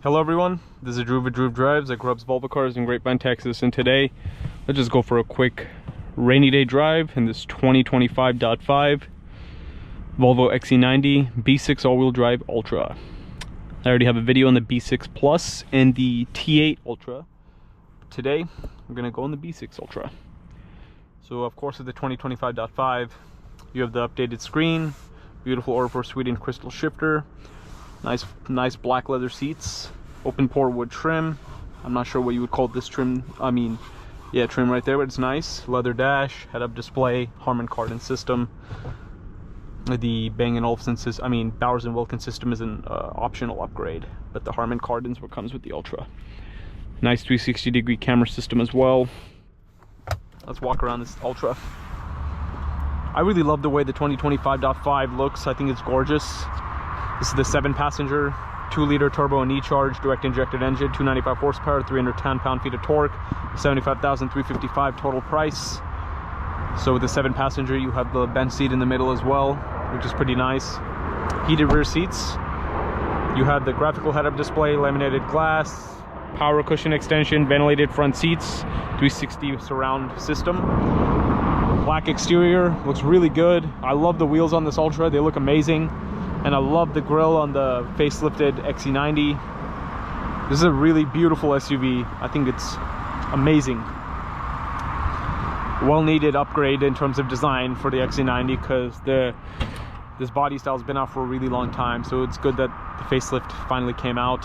Hello everyone, this is Drew with Drew Drives. I grubs Volvo cars in Grapevine, Texas, and today let's just go for a quick rainy day drive in this 2025.5 Volvo XC90 B6 all-wheel drive Ultra. I already have a video on the B6 Plus and the T8 Ultra. Today we're going to go on the B6 Ultra. So of course with the 2025.5 you have the updated screen, beautiful Orpor Sweden crystal shifter, nice black leather seats, open pore wood trim. I'm not sure what you would call this trim. Trim right there, but it's nice. Leather dash, head-up display, Harman Kardon system. The Bang & Olufsen system, Bowers & Wilkins system is an optional upgrade, but the Harman Kardon's what comes with the Ultra. Nice 360-degree camera system as well. Let's walk around this Ultra. I really love the way the 2025.5 looks. I think it's gorgeous. This is the 7-passenger, 2-liter turbo and E-charge direct injected engine, 295 horsepower, 310 pound-feet of torque, 75,355 total price. So with the 7-passenger, you have the bench seat in the middle as well, which is pretty nice. Heated rear seats. You have the graphical head-up display, laminated glass, power cushion extension, ventilated front seats, 360 surround system. Black exterior, looks really good. I love the wheels on this Ultra, they look amazing. And I love the grille on the facelifted XC90. This is a really beautiful SUV. I think it's amazing. Well needed upgrade in terms of design for the XC90 because this body style has been out for a really long time. So it's good that the facelift finally came out.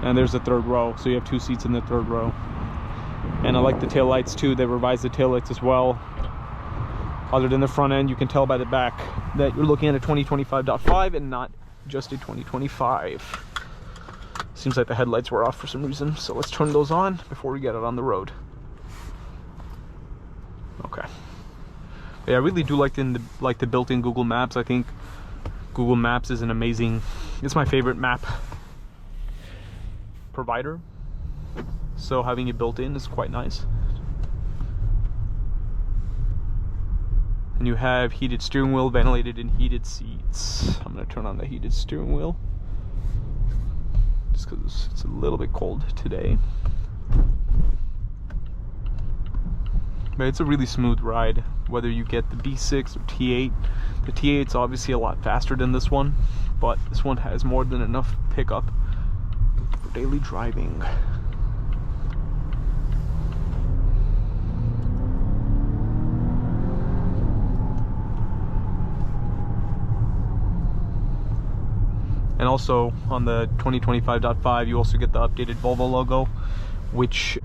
And there's the third row, so you have 2 seats in the third row. And I like the tail lights too. They revised the tail lights as well. Other than the front end, you can tell by the back that you're looking at a 2025.5 and not just a 2025. Seems like the headlights were off for some reason, so let's turn those on before we get it on the road. Okay. Yeah, I really do like the built-in Google Maps. I think Google Maps is an amazing, it's my favorite map provider. So having it built in is quite nice. And you have heated steering wheel, ventilated and heated seats. I'm going to turn on the heated steering wheel just because it's a little bit cold today. But it's a really smooth ride, whether you get the B6 or T8. The T8's obviously a lot faster than this one, but this one has more than enough pickup for daily driving. And also on the 2025.5 you also get the updated Volvo logo, which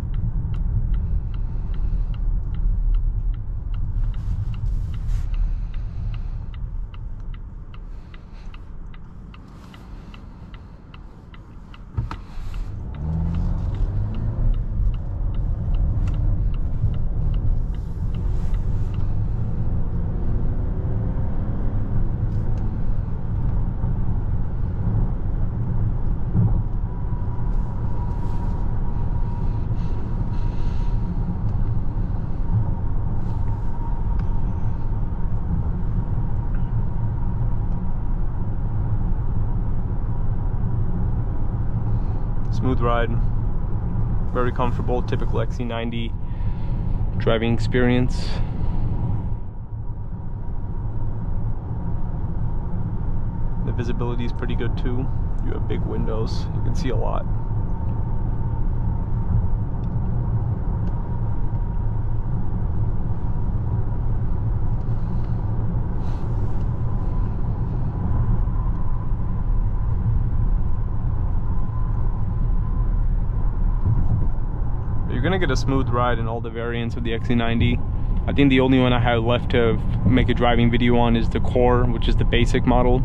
smooth ride, very comfortable, typical XC90 driving experience. The visibility is pretty good too. You have big windows, you can see a lot. You're gonna get a smooth ride in all the variants of the XC90. I think the only one I have left to make a driving video on is the Core, which is the basic model.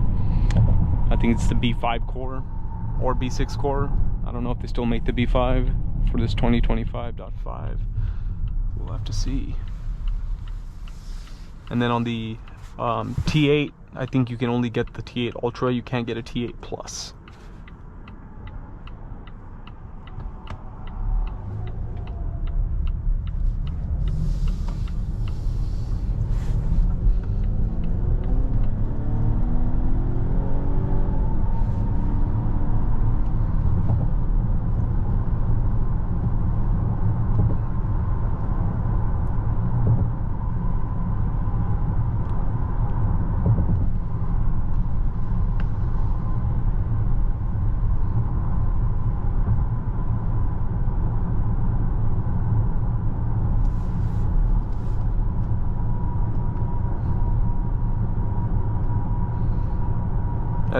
I think it's the B5 Core or B6 Core. I don't know if they still make the B5 for this 2025.5. We'll have to see. And then on the T8, I think you can only get the T8 Ultra. You can't get a T8 Plus.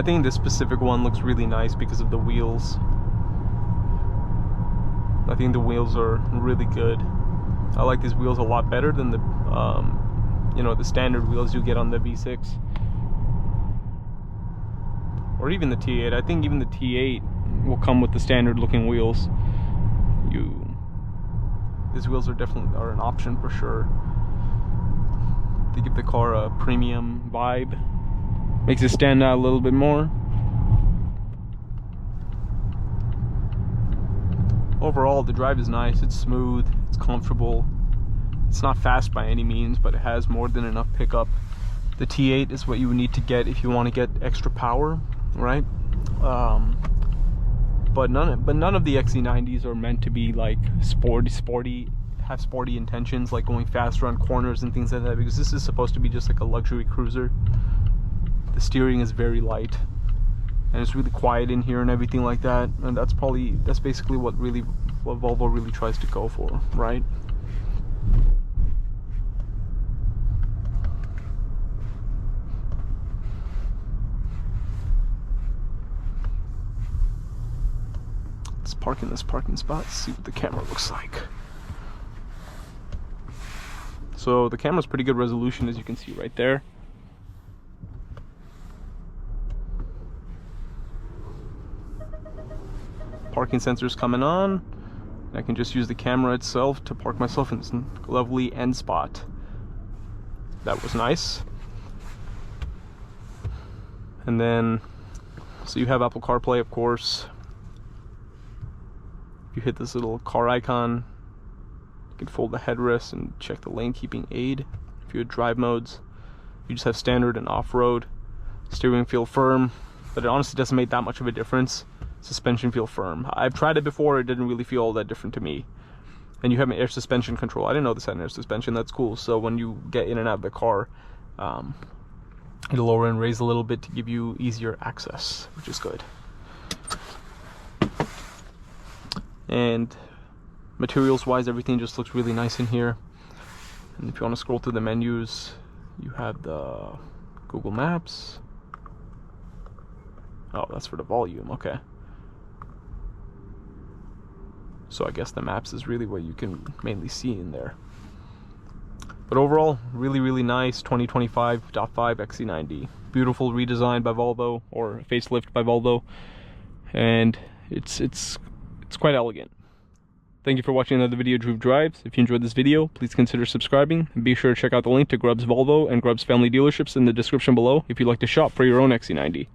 I think this specific one looks really nice because of the wheels. I think the wheels are really good. I like these wheels a lot better than the you know, the standard wheels you get on the V6 or even the T8. I think even the T8 will come with the standard looking wheels. These wheels are definitely an option for sure. They give the car a premium vibe, makes it stand out a little bit more. Overall, the drive is nice. It's smooth, it's comfortable. It's not fast by any means, but it has more than enough pickup. The T8 is what you would need to get if you want to get extra power, right? But none of the XC90s are meant to be like sporty, have sporty intentions, like going faster on corners and things like that, because this is supposed to be just like a luxury cruiser. The steering is very light, and it's really quiet in here and everything like that. And that's basically what Volvo really tries to go for, right? Let's park in this parking spot, see what the camera looks like. So the camera's pretty good resolution, as you can see right there. Parking sensors coming on. I can just use the camera itself to park myself in this lovely end spot. That was nice. And then, so you have Apple CarPlay, of course. If you hit this little car icon, you can fold the headrest and check the lane keeping aid. If you have drive modes, you just have standard and off-road. Steering feel firm, but it honestly doesn't make that much of a difference. Suspension feel firm. I've tried it before, it didn't really feel all that different to me. And you have an air suspension control. I didn't know this had an air suspension, that's cool. So when you get in and out of the car, it'll lower and raise a little bit to give you easier access, which is good. And materials wise, everything just looks really nice in here. And if you want to scroll through the menus, you have the Google Maps. Oh, that's for the volume, okay. So I guess the maps is really what you can mainly see in there. But overall, really, really nice 2025.5 XC90. Beautiful redesign by Volvo, or facelift by Volvo. And it's quite elegant. Thank you for watching another video of Droove Drives. If you enjoyed this video, please consider subscribing. And be sure to check out the link to Grubb's Volvo and Grubb's family dealerships in the description below if you'd like to shop for your own XC90.